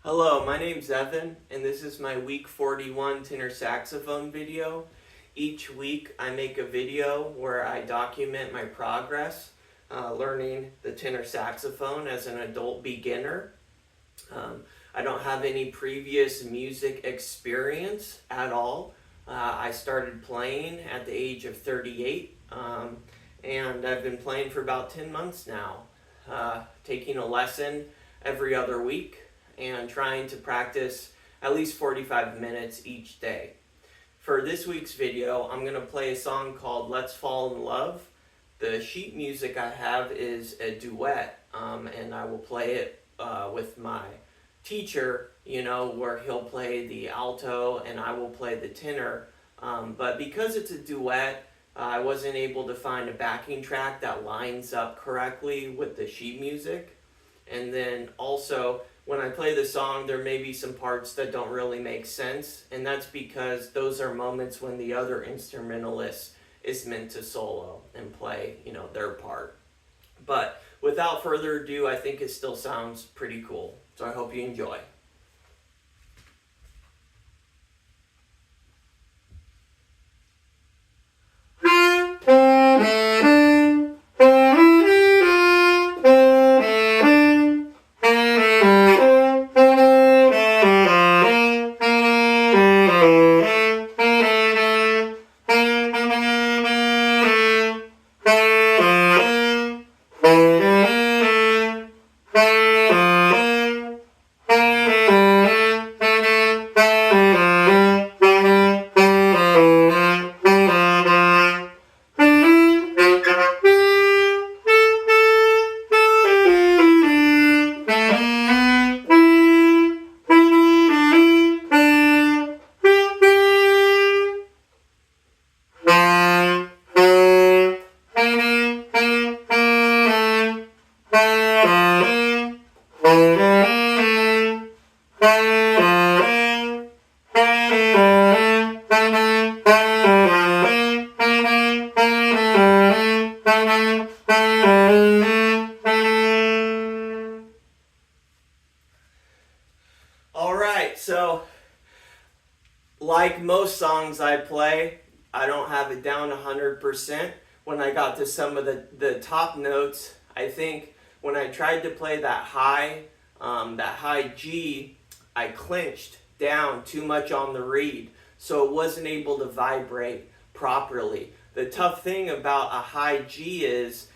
Hello, my name's Evan, and this is my week 41 tenor saxophone video. Each week I make a video where I document my progress learning the tenor saxophone as an adult beginner. I don't have any previous music experience at all. I started playing at the age of 38, and I've been playing for about 10 months now, taking a lesson every other week and trying to practice at least 45 minutes each day. For this week's video, I'm going to play a song called Let's Fall in Love. The sheet music I have is a duet, and I will play it with my teacher, where he'll play the alto and I will play the tenor. But because it's a duet, I wasn't able to find a backing track that lines up correctly with the sheet music. And then also, when I play the song, there may be some parts that don't really make sense, and that's because those are moments when the other instrumentalist is meant to solo and play, their part. But without further ado, I think it still sounds pretty cool, so I hope you enjoy. Alright, so like most songs I play, I don't have it down 100%. When I got to some of the top notes, I think when I tried to play that high G, I clinched down too much on the reed, so it wasn't able to vibrate properly. The tough thing about a high G is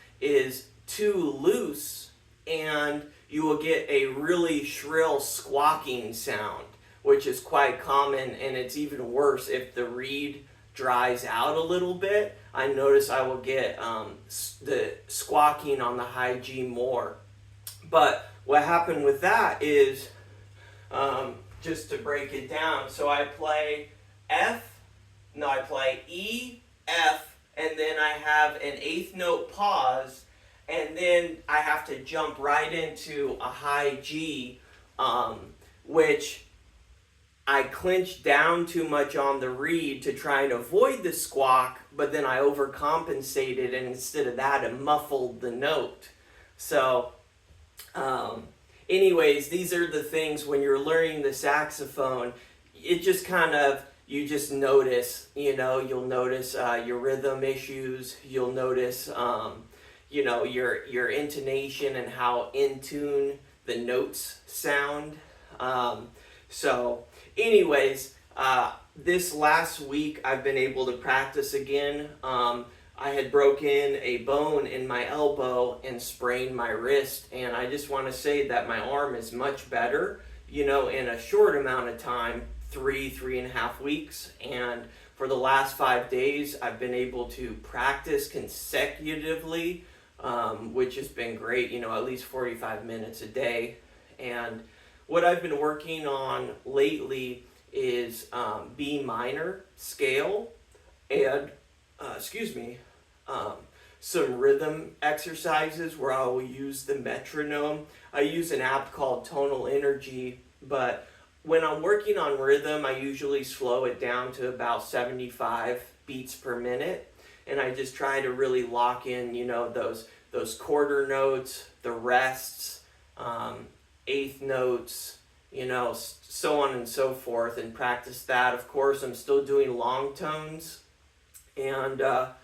too loose, and you will get a really shrill squawking sound, which is quite common, and it's even worse if the reed dries out a little bit. I notice I will get the squawking on the high G more. But what happened with that is, just to break it down, so I play E, F, and then I have an eighth note pause, and then I have to jump right into a high G, which I clinch down too much on the reed to try and avoid the squawk, but then I overcompensated, and instead of that, it muffled the note. So, anyways, these are the things when you're learning the saxophone, it just kind of, you just notice, you'll notice your rhythm issues, you'll notice, your intonation and how in tune the notes sound. So anyways, this last week I've been able to practice again. I had broken a bone in my elbow and sprained my wrist, and I just want to say that my arm is much better, in a short amount of time, 3.5 weeks, and for the last 5 days I've been able to practice consecutively, which has been great, at least 45 minutes a day. And what I've been working on lately is B minor scale and, some rhythm exercises where I will use the metronome. I use an app called Tonal Energy, but when I'm working on rhythm, I usually slow it down to about 75 beats per minute, and I just try to really lock in, those quarter notes, the rests, eighth notes, so on and so forth, and practice that. Of course, I'm still doing long tones and a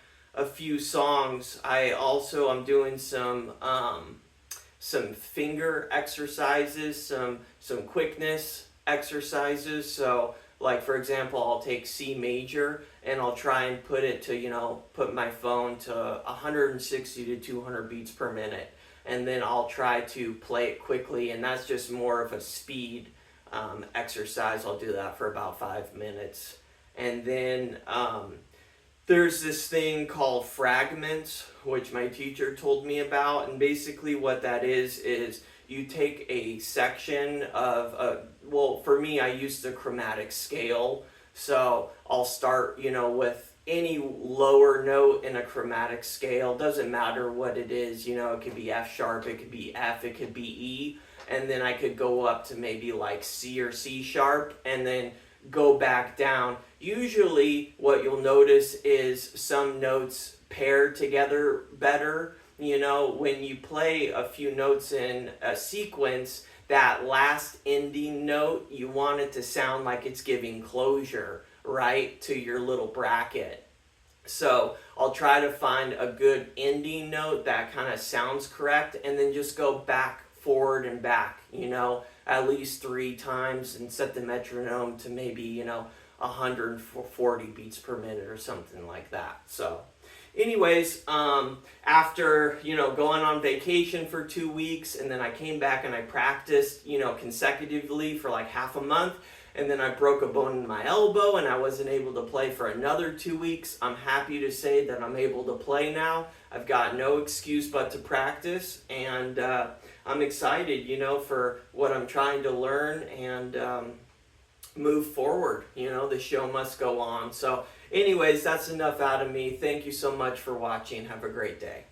few songs. I'm doing some finger exercises, some quickness exercises. So, like for example, I'll take C major and I'll try and put my phone to 160 to 200 beats per minute, and then I'll try to play it quickly, and that's just more of a speed exercise. I'll do that for about 5 minutes, and then there's this thing called fragments, which my teacher told me about, and basically what that is you take a section of for me, I use the chromatic scale. So I'll start, with any lower note in a chromatic scale. Doesn't matter what it is, it could be F sharp, it could be F, it could be E, and then I could go up to maybe like C or C sharp, and then go back down. Usually what you'll notice is some notes pair together better. When you play a few notes in a sequence, that last ending note, you want it to sound like it's giving closure, right, to your little bracket. So I'll try to find a good ending note that kind of sounds correct, and then just go back, forward, and back, at least 3 times, and set the metronome to maybe, 140 beats per minute or something like that. So anyways, after, going on vacation for 2 weeks, and then I came back and I practiced, consecutively for like half a month, and then I broke a bone in my elbow and I wasn't able to play for another 2 weeks. I'm happy to say that I'm able to play now. I've got no excuse but to practice, and I'm excited, for what I'm trying to learn and move forward. The show must go on. So anyways, that's enough out of me. Thank you so much for watching. Have a great day.